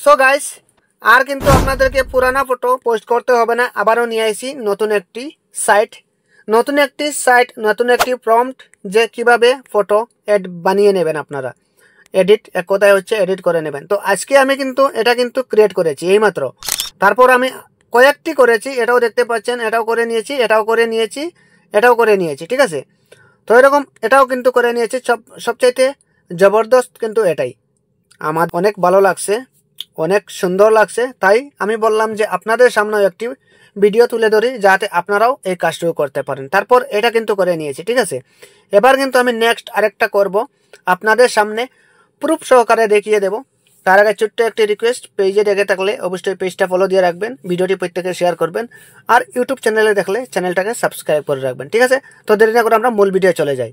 So guys, আর কিন্তু আপনাদেরকে পুরানা ফটো পোস্ট করতে হবে না। আবারও নিয়ে আসি নতুন একটি সাইট, নতুন একটি প্রম্পট, যে কিভাবে ফটো এড বানিয়ে নেবেন আপনারা। এডিট, এক কথায় হচ্ছে এডিট করে নেবেন। তো আজকে আমি কিন্তু এটা ক্রিয়েট করেছি এইমাত্র। তারপর আমি কয়েকটি করেছি, এটাও দেখতে পাচ্ছেন, এটাও করে নিয়েছি, এটাও করে নিয়েছি, এটাও করে নিয়েছি, ঠিক আছে। তো এরকম এটাও কিন্তু করে নিয়েছি। সবচাইতে জবরদস্ত কিন্তু এটাই আমার অনেক ভালো লাগছে, অনেক সুন্দর লাগছে। তাই আমি বললাম যে আপনাদের সামনেও একটি ভিডিও তুলে ধরি, যাতে আপনারাও এই কাজটুকু করতে পারেন। তারপর এটা কিন্তু করে নিয়েছি, ঠিক আছে। এবার কিন্তু আমি নেক্সট আরেকটা করব, আপনাদের সামনে প্রুফ সহকারে দেখিয়ে দেব। তার আগে ছোট্ট একটি রিকোয়েস্ট, পেজে দেখে থাকলে অবশ্যই পেজটা ফলো দিয়ে রাখবেন, ভিডিওটি প্রত্যেকে শেয়ার করবেন, আর ইউটিউব চ্যানেলে দেখলে চ্যানেলটাকে সাবস্ক্রাইব করে রাখবেন, ঠিক আছে। তো দেরি না করে আমরা মূল ভিডিও চলে যাই।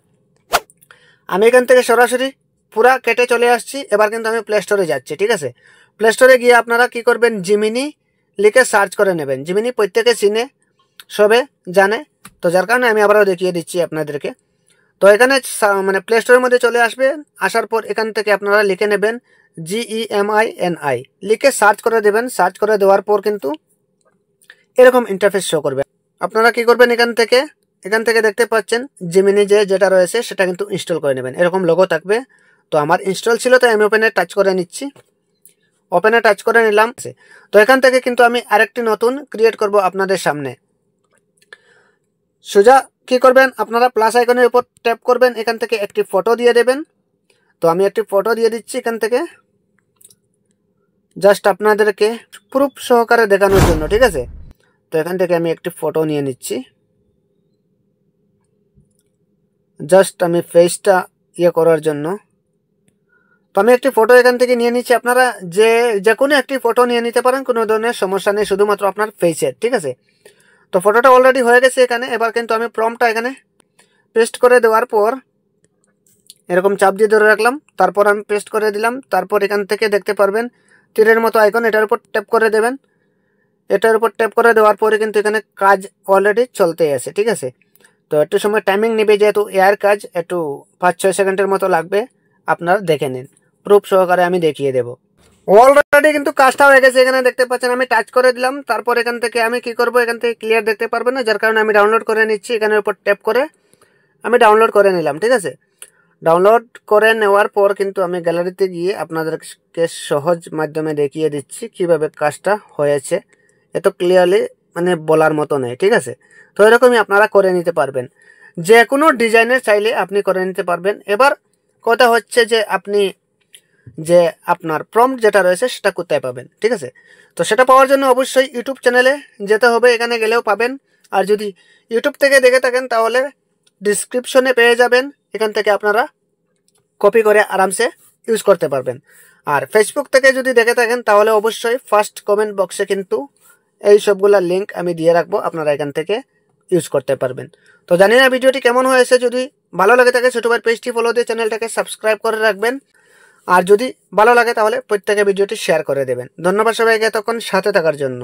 আমি এখান থেকে সরাসরি পুরা কেটে চলে আসছি। এবার কিন্তু আমি প্লে স্টোরে যাচ্ছি, ঠিক আছে। প্লে স্টোরে গিয়ে আপনারা কি করবেন, জিমিনি লিখে সার্চ করে নেবেন। জিমিনি প্রত্যেকে চিনে, সবে জানে, তো যার কারণে আমি আবারও দেখিয়ে দিচ্ছি আপনাদেরকে। তো এখানে মানে প্লে স্টোরের মধ্যে চলে আসবেন। আসার পর এখান থেকে আপনারা লিখে নেবেন GEMINI, লিখে সার্চ করে দেবেন। সার্চ করে দেওয়ার পর কিন্তু এরকম ইন্টারফেস শো করবে। আপনারা কি করবেন, এখান থেকে দেখতে পাচ্ছেন জিমিনি যেটা রয়েছে সেটা কিন্তু ইনস্টল করে নেবেন। এরকম লোগো থাকবে। তো আমার ইনস্টল ছিল, তাই আমি ওপেনে টাচ করে নিচ্ছি। ওপেনে টাচ করে নিলাম। তো এখান থেকে কিন্তু আমি আরেকটি নতুন ক্রিয়েট করব আপনাদের সামনে। সোজা কি করবেন, আপনারা প্লাস আইকনের উপর ট্যাপ করবেন, এখান থেকে একটি ফটো দিয়ে দেবেন। তো আমি একটি ফটো দিয়ে দিচ্ছি এখান থেকে, জাস্ট আপনাদেরকে প্রুফ সহকারে দেখানোর জন্য, ঠিক আছে। তো এখান থেকে আমি একটি ফটো নিয়ে নিচ্ছি, জাস্ট আমি ফেসটা করার জন্য। তো আমি একটি ফটো এখান থেকে নিয়ে নিচ্ছি। আপনারা যে কোনো একটি ফটো নিয়ে নিতে পারেন, কোনো ধরনের সমস্যা নেই, শুধুমাত্র আপনার ফেসের, ঠিক আছে। তো ফটোটা অলরেডি হয়ে গেছে এখানে। এবার কিন্তু আমি প্রম্পটটা এখানে পেস্ট করে দেওয়ার পর এরকম চাপ দিয়ে ধরে রাখলাম, তারপর আমি পেস্ট করে দিলাম। তারপর এখান থেকে দেখতে পারবেন তীরের মতো আইকন, এটার উপর ট্যাপ করে দেবেন। এটার উপর ট্যাপ করে দেওয়ার পরে কিন্তু এখানে কাজ অলরেডি চলতে আছে, ঠিক আছে। তো একটু সময় টাইমিং নেবে, যেহেতু এআর কাজ, একটু 5-6 সেকেন্ডের মতো লাগবে। আপনারা দেখে নিন, প্রুফ সহকারে আমি দেখিয়ে দেব। অলরেডি কিন্তু কাজটা হয়ে গেছে, এখানে দেখতে পাচ্ছেন আমি টাচ করে দিলাম। তারপর এখান থেকে আমি কি করব, এখান থেকে ক্লিয়ার দেখতে পারবেন না, যার কারণে আমি ডাউনলোড করে নিচ্ছি। এখানের উপর ট্যাপ করে আমি ডাউনলোড করে নিলাম, ঠিক আছে। ডাউনলোড করে নেওয়ার পর কিন্তু আমি গ্যালারিতে গিয়ে আপনাদেরকে সহজ মাধ্যমে দেখিয়ে দিচ্ছি কিভাবে কাজটা হয়েছে। এত ক্লিয়ারলি মানে বলার মতো নেই, ঠিক আছে। তো এরকমই আপনারা করে নিতে পারবেন, যে কোনো ডিজাইনের চাইলে আপনি করে নিতে পারবেন। এবার কথা হচ্ছে যে আপনি যে আপনার প্রম্পট যেটা রয়েছে সেটা কোথায় পাবেন, ঠিক আছে। তো সেটা পাওয়ার জন্য অবশ্যই ইউটিউব চ্যানেলে যেতে হবে, এখানে গেলেও পাবেন। আর যদি ইউটিউব থেকে দেখে থাকেন তাহলে ডিসক্রিপশনে পেয়ে যাবেন, এখান থেকে আপনারা কপি করে আরামসে ইউজ করতে পারবেন। আর ফেসবুক থেকে যদি দেখে থাকেন তাহলে অবশ্যই ফার্স্ট কমেন্ট বক্সে কিন্তু এই সবগুলা লিঙ্ক আমি দিয়ে রাখবো, আপনারা এখান থেকে ইউজ করতে পারবেন। তো জানি না ভিডিওটি কেমন হয়েছে, যদি ভালো লাগে থাকে ছোট ভাই পেজটি ফলো দিয়ে চ্যানেলটাকে সাবস্ক্রাইব করে রাখবেন। আর যদি ভালো লাগে তাহলে প্রত্যেকে ভিডিওটি শেয়ার করে দেবেন। ধন্যবাদ সবাইকে এতক্ষণ সাথে থাকার জন্য।